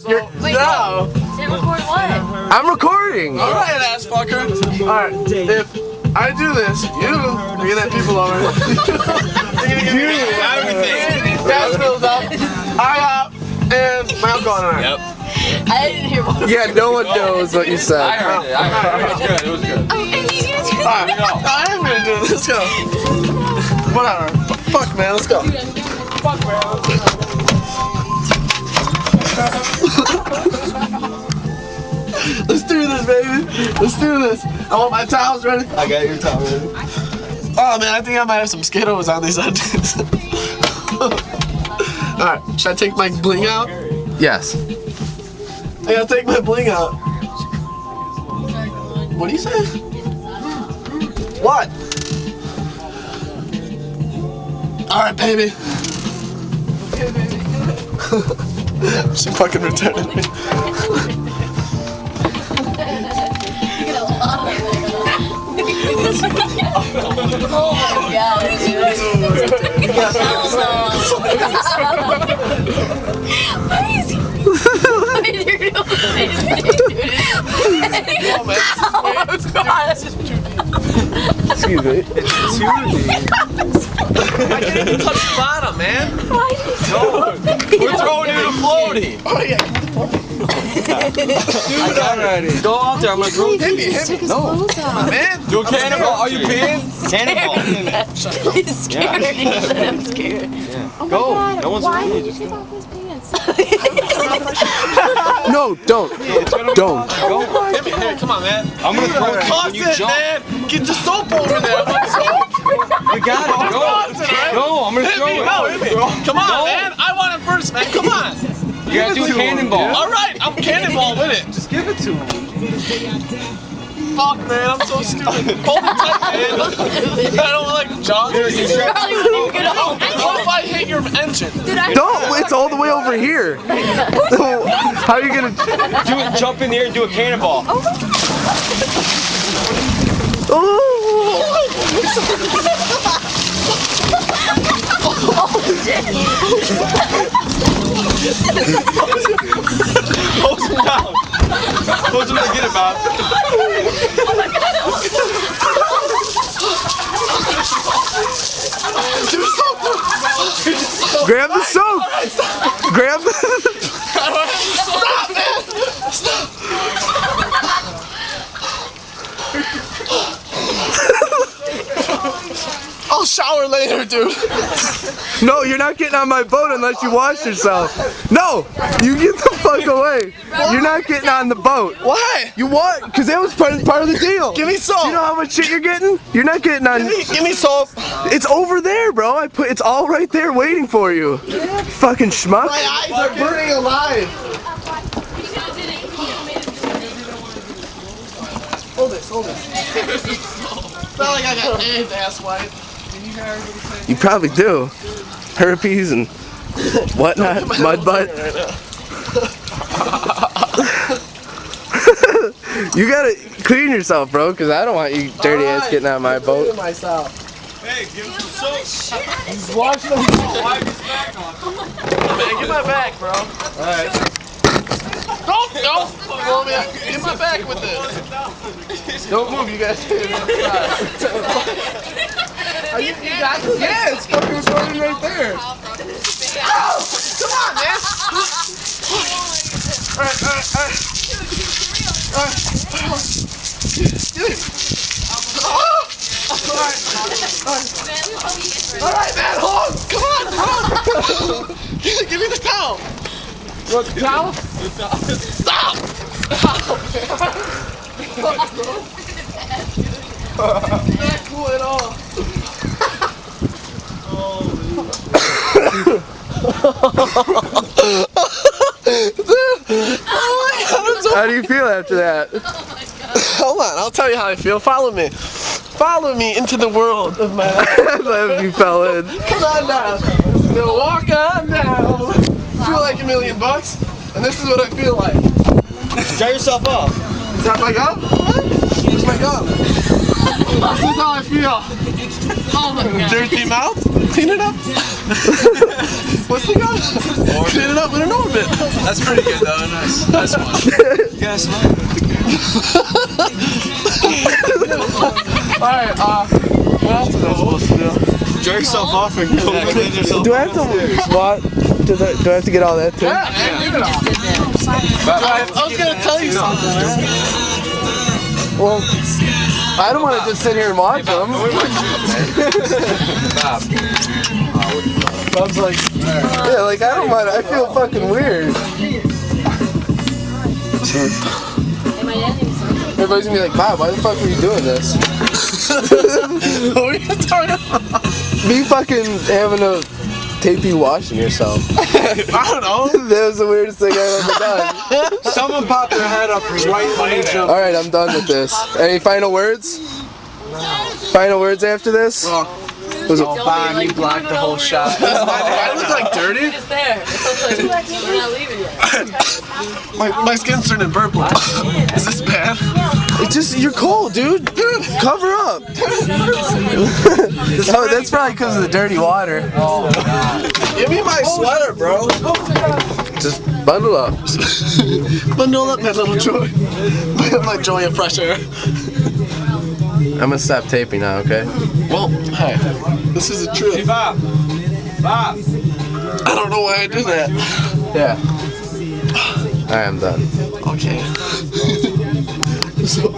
Wait, no. Didn't record what? I'm recording. All right, ass fucker. All right, if I do this, you are gonna have people over. You're gonna give me everything. Gas fills up. I up, and my alcohol and I. Yep. I didn't hear what. Yeah, no one knows what you said. I heard it. It was good. It was good. Oh, and you gonna do Alright, I am gonna do it. Let's go. Whatever. Fuck, man. Let's go. Fuck, man. Let's do this, baby. Let's do this. I want my towels ready. I got your towel ready. Oh, man. I think I might have some Skittles on these ends. Alright. Should I take my bling out? Yes. I gotta take my bling out. What do you say? What? Alright, baby. Okay, baby. She fucking retarded me. Oh my god, dude. What is he? What is he doing? Excuse me. It's too deep. I can't even touch the bottom, man. No, we're throwing you a floaty. Oh, yeah. Dude, already. Go out there. I'm gonna throw Hit me. No. Man. Do a cannonball. Are you peeing? Cannonball. He's scared. He said I'm scared. Yeah. Oh my Go. God, No one's why ready. did you Just take go. off his pants? No, don't. Don't. Go. Hit me. Here, come on, man. I'm gonna throw it Toss when you it, jump. man. Get the soap over there. I want soap. You got it. Go. Toss it, right? Go. I'm gonna Hit throw me. it. No, hit me. Come on, No. man. I want it first, man. Come on. You gotta do a cannonball. All right, I'm cannonball with it. Just give it to him. Fuck, man, I'm so stupid. Hold it tight, man. I don't like jogging. Probably wouldn't even get home. What if I hit your engine? Don't. It's all the way over here. How are you gonna? Do it. Jump in the air and do a cannonball. Oh! Close him down. Close him to get it, Bob. Grab the soap. Grab the. Stop, man. Stop. I'll shower later, dude. No, you're not getting on my boat unless you wash yourself. No, you get the fuck away. You're not getting on the boat. Why? You want? Because that was part of the deal. Give me soap. You know how much shit you're getting? You're not getting on. Give me soap. It's over there, bro. It's all right there waiting for you. Fucking schmuck. My eyes are burning alive. Hold this. It's not like I got AIDS, ass white. You probably do. Herpes and whatnot, mud butt. You gotta clean yourself, bro, because I don't want you dirty ass getting on my boat. Myself. Hey, give him some soap. Wash them. Wipe his back on. Man, get my back, bro. Alright. Don't blow me up. Get my back with this. Don't move, you guys. Are you got this? Yeah, it's fucking floating right there. Ow! Come on, man. Alright. Get it. Alright, man, hold! Come on! Give me the towel! You want the towel? Stop! Not cool at all. How do you feel after that? Hold on, I'll tell you how I feel. Follow me. Follow me into the world of my life. If you fell in. Come on down. Now walk on down. Feel like $1,000,000, and this is what I feel like. Dry yourself up. Is that my gum? Where's my gum? This is how I feel. Oh my god. Dirty mouth? Clean it up. What's the guy? Clean it up in an orbit. That's pretty good though. Nice one. You guys smile. Alright, what else was I supposed to do? Jerk yourself off and go clean yourself. Do I have to what? Do I have to get all that too? Yeah, leave it off. I was gonna tell you something, man. Well, I don't want to just sit here and watch them. Bob's like, Yeah, like I don't mind. I feel fucking weird. Everybody's gonna be like, Bob, why the fuck were you doing this? what were you talking about? Me fucking having to tape you washing yourself. I don't know. That was the weirdest thing I've ever done. Someone popped their head up right when you jumped. Alright, I'm done with this. Any final words? Final words after this? Was it Fine, you blocked the whole shot. Do I look like dirty? It's there. It's like, we're not leaving yet. My skin's turning purple. Is this bad? It's just, you're cold, dude. Cover up. Oh, that's probably because of the dirty water. Give me my sweater, bro. Just bundle up. Bundle up, my little joy. My joy of fresh air. I'm gonna stop taping now, okay? Well, hey, this is a trip. Bob. I don't know why I did that. Yeah. Alright, I'm done. Okay. So